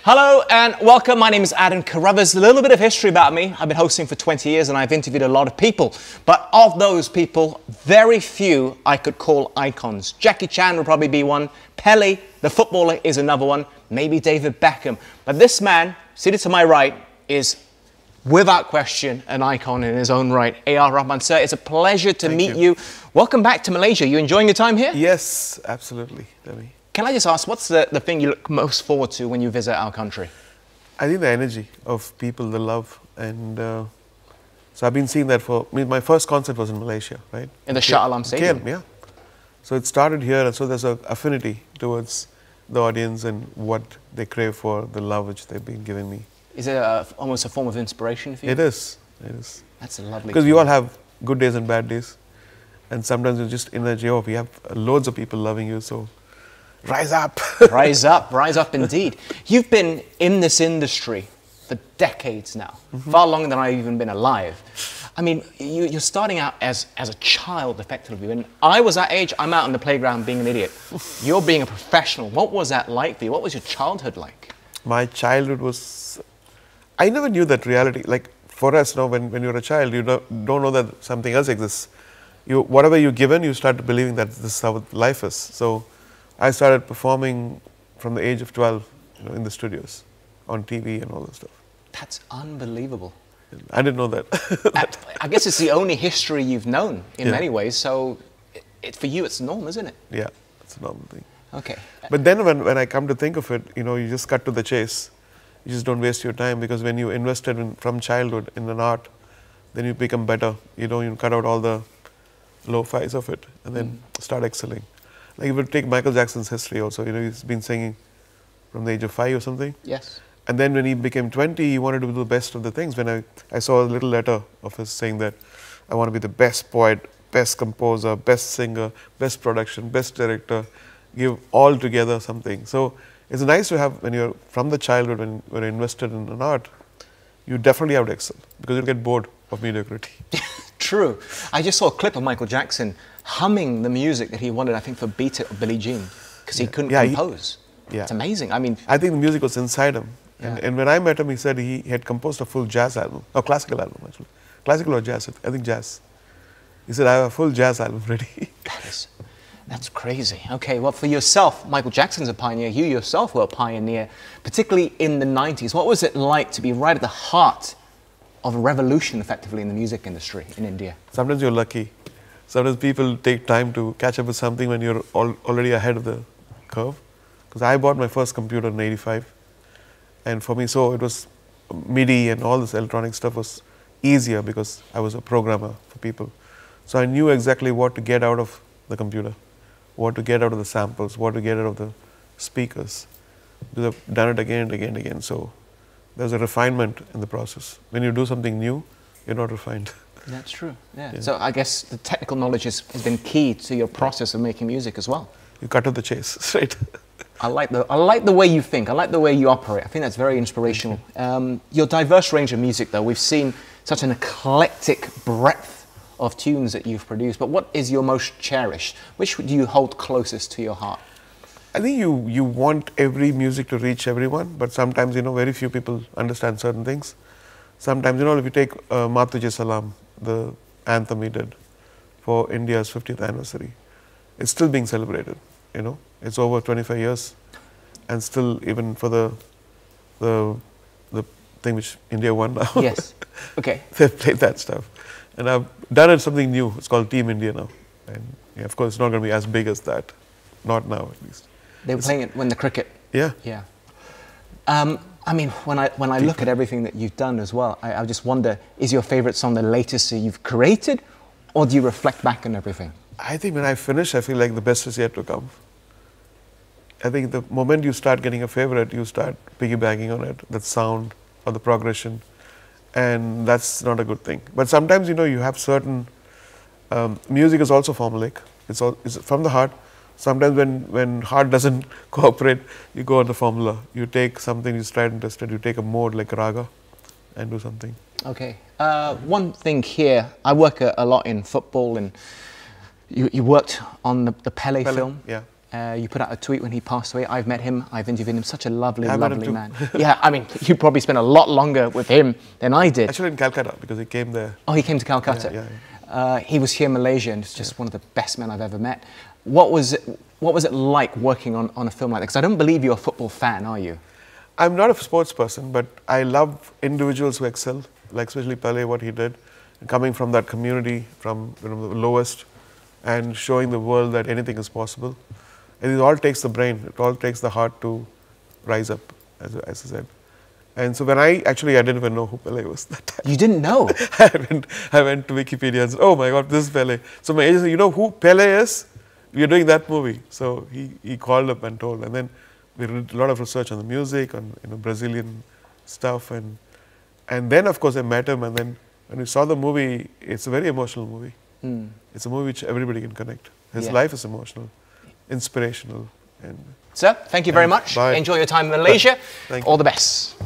Hello and welcome. My name is Adam Carruthers. A little bit of history about me. I've been hosting for 20 years and I've interviewed a lot of people. But of those people, very few I could call icons. Jackie Chan would probably be one. Pele, the footballer, is another one. Maybe David Beckham. But this man, seated to my right, is without question an icon in his own right. A.R. Rahman, sir, it's a pleasure to meet you. Welcome back to Malaysia. You enjoying your time here? Yes, absolutely. Can I just ask, what's the thing you look most forward to when you visit our country? I think the energy of people, the love, and so I've been seeing that for, my first concert was in Malaysia, right? In the Shah Alam Stadium? Yeah. So it started here, and so there's an affinity towards the audience and what they crave for, the love which they've been giving me. Is it almost a form of inspiration for you? It is. That's a lovely because we all have good days and bad days, and sometimes it's just energy. Oh, we have loads of people loving you, so rise up. rise up indeed. You've been in this industry for decades now, far longer than I've even been alive. I mean, you're starting out as a child, effectively. When I was that age, I'm out on the playground being an idiot. You're being a professional. What was that like for you? What was your childhood like? My childhood was, I never knew that reality. Like for us, when you're a child, you don't know that something else exists. Whatever you're given, you start believing that this is how life is. So I started performing from the age of 12, in the studios, on TV and all that stuff. That's unbelievable. I didn't know that. I guess it's the only history you've known in many ways, so for you it's normal, isn't it? Yeah, it's a normal thing. Okay. But then when I come to think of it, you just cut to the chase. You just don't waste your time, because when you invested from childhood in an art, then you become better. You cut out all the low-fi's of it and then start excelling. Like if you take Michael Jackson's history also, he's been singing from the age of 5 or something. Yes. And then when he became 20, he wanted to do the best of the things. When I saw a little letter of his saying that I want to be the best poet, best composer, best singer, best production, best director, give all together something. So it's nice to have, when you're from the childhood, when you're invested in an art, you definitely have to excel, because you'll get bored of mediocrity. True. I just saw a clip of Michael Jackson humming the music that he wanted, I think, for Beat It or Billie Jean, because he couldn't compose. It's amazing. I mean, I think the music was inside him. And when I met him, he said he had composed a full jazz album, or classical album actually. Classical or jazz, I think jazz. He said, I have a full jazz album ready. That's crazy. Okay, well, for yourself, Michael Jackson's a pioneer. You yourself were a pioneer, particularly in the 90s. What was it like to be right at the heart of a revolution, effectively, in the music industry in India? Sometimes you're lucky. Sometimes people take time to catch up with something when you're already ahead of the curve. Because I bought my first computer in '85. And for me, so it was MIDI and all this electronic stuff was easier because I was a programmer for people. So I knew exactly what to get out of the computer, what to get out of the samples, what to get out of the speakers. Because I've done it again and again and again. So there's a refinement in the process. When you do something new, you're not refined. That's true, yeah. So I guess the technical knowledge has been key to your process of making music as well. You cut to the chase, right? I like the way you think. I like the way you operate. I think that's very inspirational. Your diverse range of music, though, we've seen such an eclectic breadth of tunes that you've produced. But what is your most cherished? Which do you hold closest to your heart? I think you want every music to reach everyone, but sometimes, very few people understand certain things. Sometimes, if you take Maat Tujhe Salam, the anthem we did for India's 50th anniversary, it's still being celebrated, It's over 25 years, and still, even for the thing which India won now. Yes. Okay. They've played that stuff. And I've done it something new. It's called Team India now. And of course, it's not going to be as big as that. Not now, at least. They were playing it when the cricket. Yeah. Yeah. I mean, when I look at everything that you've done as well, I just wonder, is your favorite song the latest that you've created, or do you reflect back on everything? I think when I finish, I feel like the best is yet to come. I think the moment you start getting a favorite, you start piggybacking on it, that sound or the progression, and that's not a good thing. But sometimes, you have certain, music is also formulaic. It's from the heart. Sometimes when heart doesn't cooperate, you go on the formula. You take something, you tried and tested, you take a mode like raga and do something. Okay. One thing here, I work a lot in football, and you worked on the Pele film. Yeah. You put out a tweet when he passed away. I've met him. I've interviewed him. Such a lovely, I met him lovely too. man. Yeah, I mean, you probably spent a lot longer with him than I did. Actually in Calcutta, because he came there. Oh, he came to Calcutta. Yeah. He was here in Malaysia, and it's just one of the best men I've ever met. What was it like working on a film like that? Because I don't believe you're a football fan, are you? I'm not a sports person, but I love individuals who excel, like especially Pele, what he did, coming from that community, from the lowest, and showing the world that anything is possible. And it all takes the brain, it all takes the heart to rise up, as I said. And so when I didn't even know who Pele was that time. You didn't know? I went to Wikipedia and said, oh my God, this is Pele. So my agent said, you know who Pele is? We're doing that movie. So he called up and told. And then we did a lot of research on the music, on Brazilian stuff. And then, of course, I met him. And then when we saw the movie, it's a very emotional movie. Mm. It's a movie which everybody can connect. His life is emotional, inspirational. And Sir, thank you very much. Bye. Enjoy your time in Malaysia. Thank you. All the best.